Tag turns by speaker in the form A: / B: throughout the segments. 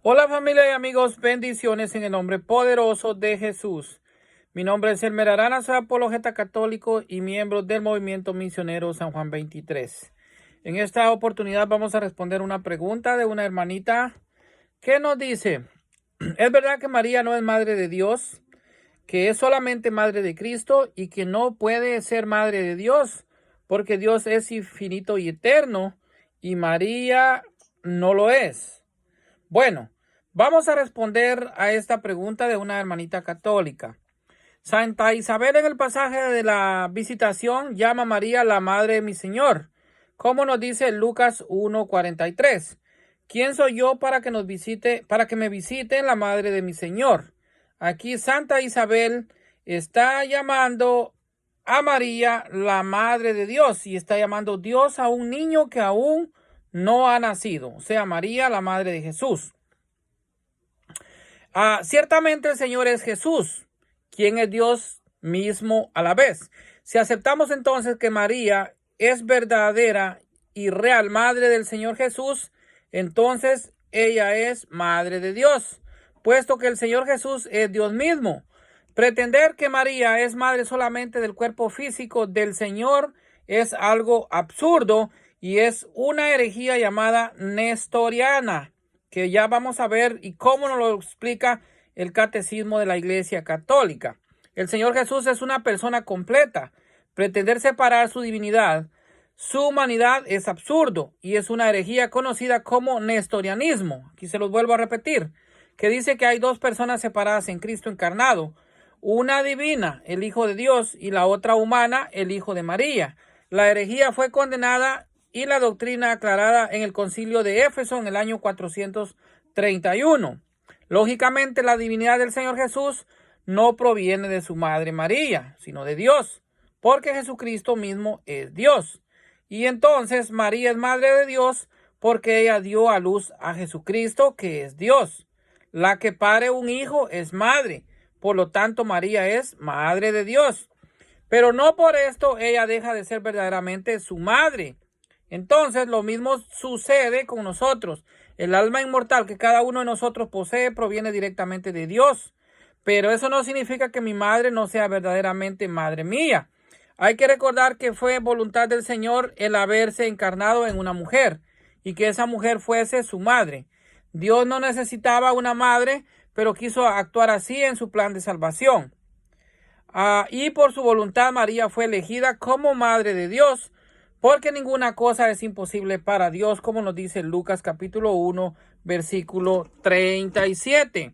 A: Hola familia y amigos, bendiciones en el nombre poderoso de Jesús. Mi nombre es Elmer Arana, soy apologeta católico y miembro del movimiento misionero San Juan 23. En esta oportunidad vamos a responder una pregunta de una hermanita que nos dice: ¿es verdad que María no es madre de Dios, que es solamente madre de Cristo y que no puede ser madre de Dios porque Dios es infinito y eterno y María no lo es? Bueno, vamos a responder a esta pregunta de una hermanita católica. Santa Isabel, en el pasaje de la visitación, llama a María la madre de mi Señor, como nos dice Lucas 1:43. ¿Quién soy yo para que me visite la madre de mi Señor? Aquí Santa Isabel está llamando a María la madre de Dios y está llamando Dios a un niño que aún no ha nacido, o sea, María, la madre de Jesús. Ciertamente el Señor es Jesús, quien es Dios mismo a la vez. Si aceptamos entonces que María es verdadera y real madre del Señor Jesús, entonces ella es madre de Dios, puesto que el Señor Jesús es Dios mismo. Pretender que María es madre solamente del cuerpo físico del Señor es algo absurdo y es una herejía llamada nestoriana, que ya vamos a ver y cómo nos lo explica el catecismo de la Iglesia Católica. El Señor Jesús es una persona completa. Pretender separar su divinidad, su humanidad, es absurdo y es una herejía conocida como nestorianismo. Aquí se los vuelvo a repetir, que dice que hay dos personas separadas en Cristo encarnado, una divina, el Hijo de Dios, y la otra humana, el Hijo de María. La herejía fue condenada y la doctrina aclarada en el concilio de Éfeso en el año 431. Lógicamente, la divinidad del Señor Jesús no proviene de su madre María, sino de Dios, porque Jesucristo mismo es Dios. Y entonces María es madre de Dios porque ella dio a luz a Jesucristo, que es Dios. La que pare un hijo es madre, por lo tanto María es madre de Dios. Pero no por esto ella deja de ser verdaderamente su madre. Entonces lo mismo sucede con nosotros. El alma inmortal que cada uno de nosotros posee proviene directamente de Dios. Pero eso no significa que mi madre no sea verdaderamente madre mía. Hay que recordar que fue voluntad del Señor el haberse encarnado en una mujer y que esa mujer fuese su madre. Dios no necesitaba una madre, pero quiso actuar así en su plan de salvación. Y por su voluntad María fue elegida como madre de Dios, porque ninguna cosa es imposible para Dios, como nos dice Lucas capítulo 1, versículo 37.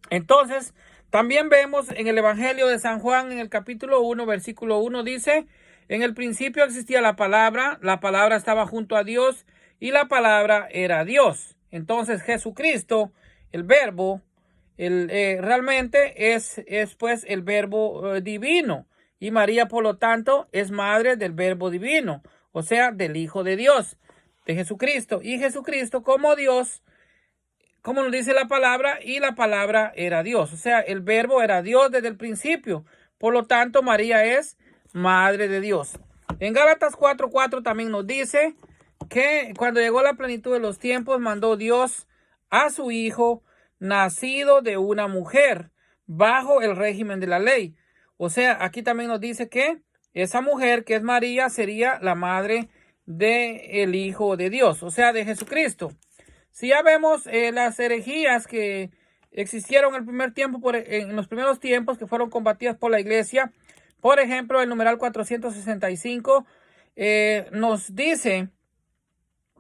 A: Entonces, también vemos en el Evangelio de San Juan, en el capítulo 1, versículo 1, dice: en el principio existía la palabra estaba junto a Dios, y la palabra era Dios. Entonces, Jesucristo, el verbo, realmente es pues el verbo divino. Y María, por lo tanto, es madre del verbo divino, o sea, del Hijo de Dios, de Jesucristo. Y Jesucristo, como Dios, como nos dice la palabra, y la palabra era Dios. O sea, el verbo era Dios desde el principio. Por lo tanto, María es madre de Dios. En Gálatas 4:4 también nos dice que cuando llegó la plenitud de los tiempos, mandó Dios a su Hijo, nacido de una mujer, bajo el régimen de la ley. O sea, aquí también nos dice que esa mujer, que es María, sería la madre del Hijo de Dios, o sea, de Jesucristo. Si ya vemos las herejías que existieron en los primeros tiempos, que fueron combatidas por la Iglesia, por ejemplo, el numeral 465 nos dice: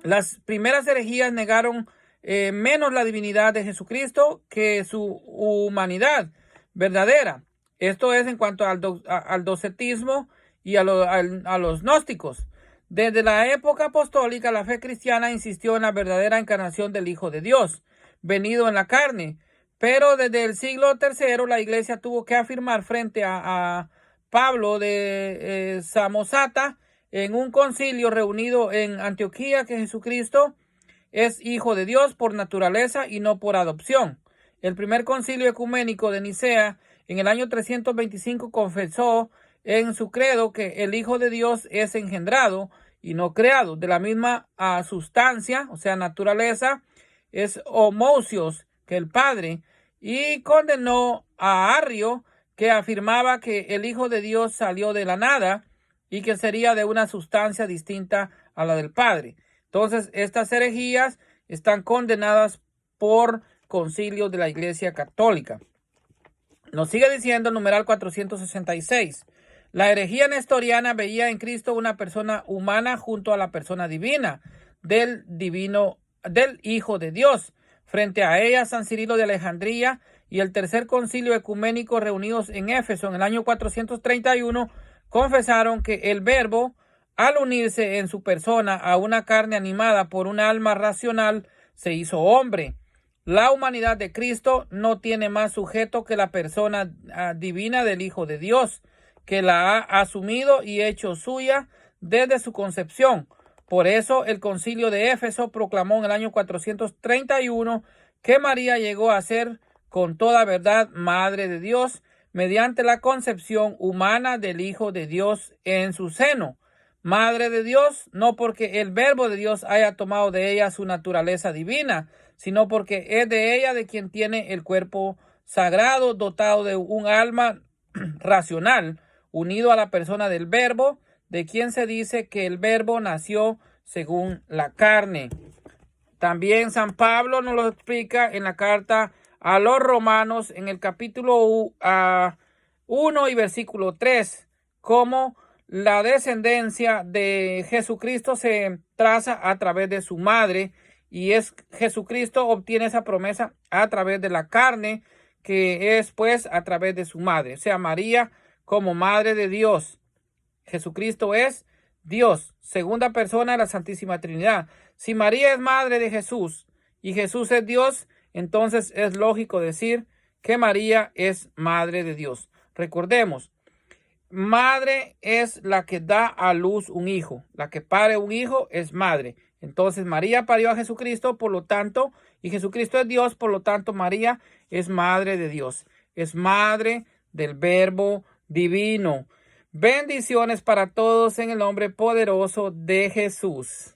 A: las primeras herejías negaron menos la divinidad de Jesucristo que su humanidad verdadera. Esto es en cuanto al docetismo y a los gnósticos. Desde la época apostólica, la fe cristiana insistió en la verdadera encarnación del Hijo de Dios, venido en la carne. Pero desde el siglo III, la Iglesia tuvo que afirmar frente a Pablo de Samosata, en un concilio reunido en Antioquía, que Jesucristo es Hijo de Dios por naturaleza y no por adopción. El primer concilio ecuménico de Nicea, en el año 325, confesó en su credo que el Hijo de Dios es engendrado y no creado, de la misma sustancia, o sea, naturaleza, es homousios que el Padre, y condenó a Arrio, que afirmaba que el Hijo de Dios salió de la nada y que sería de una sustancia distinta a la del Padre. Entonces, estas herejías están condenadas por concilio de la Iglesia Católica. Nos sigue diciendo el numeral 466. La herejía nestoriana veía en Cristo una persona humana junto a la persona divina del Hijo de Dios. Frente a ella, San Cirilo de Alejandría y el tercer concilio ecuménico reunidos en Éfeso en el año 431 confesaron que el Verbo, al unirse en su persona a una carne animada por un alma racional, se hizo hombre. La humanidad de Cristo no tiene más sujeto que la persona divina del Hijo de Dios, que la ha asumido y hecho suya desde su concepción. Por eso el concilio de Éfeso proclamó en el año 431 que María llegó a ser con toda verdad Madre de Dios mediante la concepción humana del Hijo de Dios en su seno. Madre de Dios, no porque el Verbo de Dios haya tomado de ella su naturaleza divina, sino porque es de ella de quien tiene el cuerpo sagrado, dotado de un alma racional, unido a la persona del Verbo, de quien se dice que el Verbo nació según la carne. También San Pablo nos lo explica en la carta a los Romanos en el capítulo 1 y versículo 3, cómo la descendencia de Jesucristo se traza a través de su madre, y Jesucristo obtiene esa promesa a través de la carne, que es pues a través de su madre, o sea, María como Madre de Dios. Jesucristo es Dios, segunda persona de la Santísima Trinidad. Si María es madre de Jesús y Jesús es Dios, entonces es lógico decir que María es Madre de Dios. Recordemos, madre es la que da a luz un hijo. La que pare un hijo es madre. Entonces María parió a Jesucristo, por lo tanto, y Jesucristo es Dios, por lo tanto María es Madre de Dios. Es madre del Verbo divino. Bendiciones para todos en el nombre poderoso de Jesús.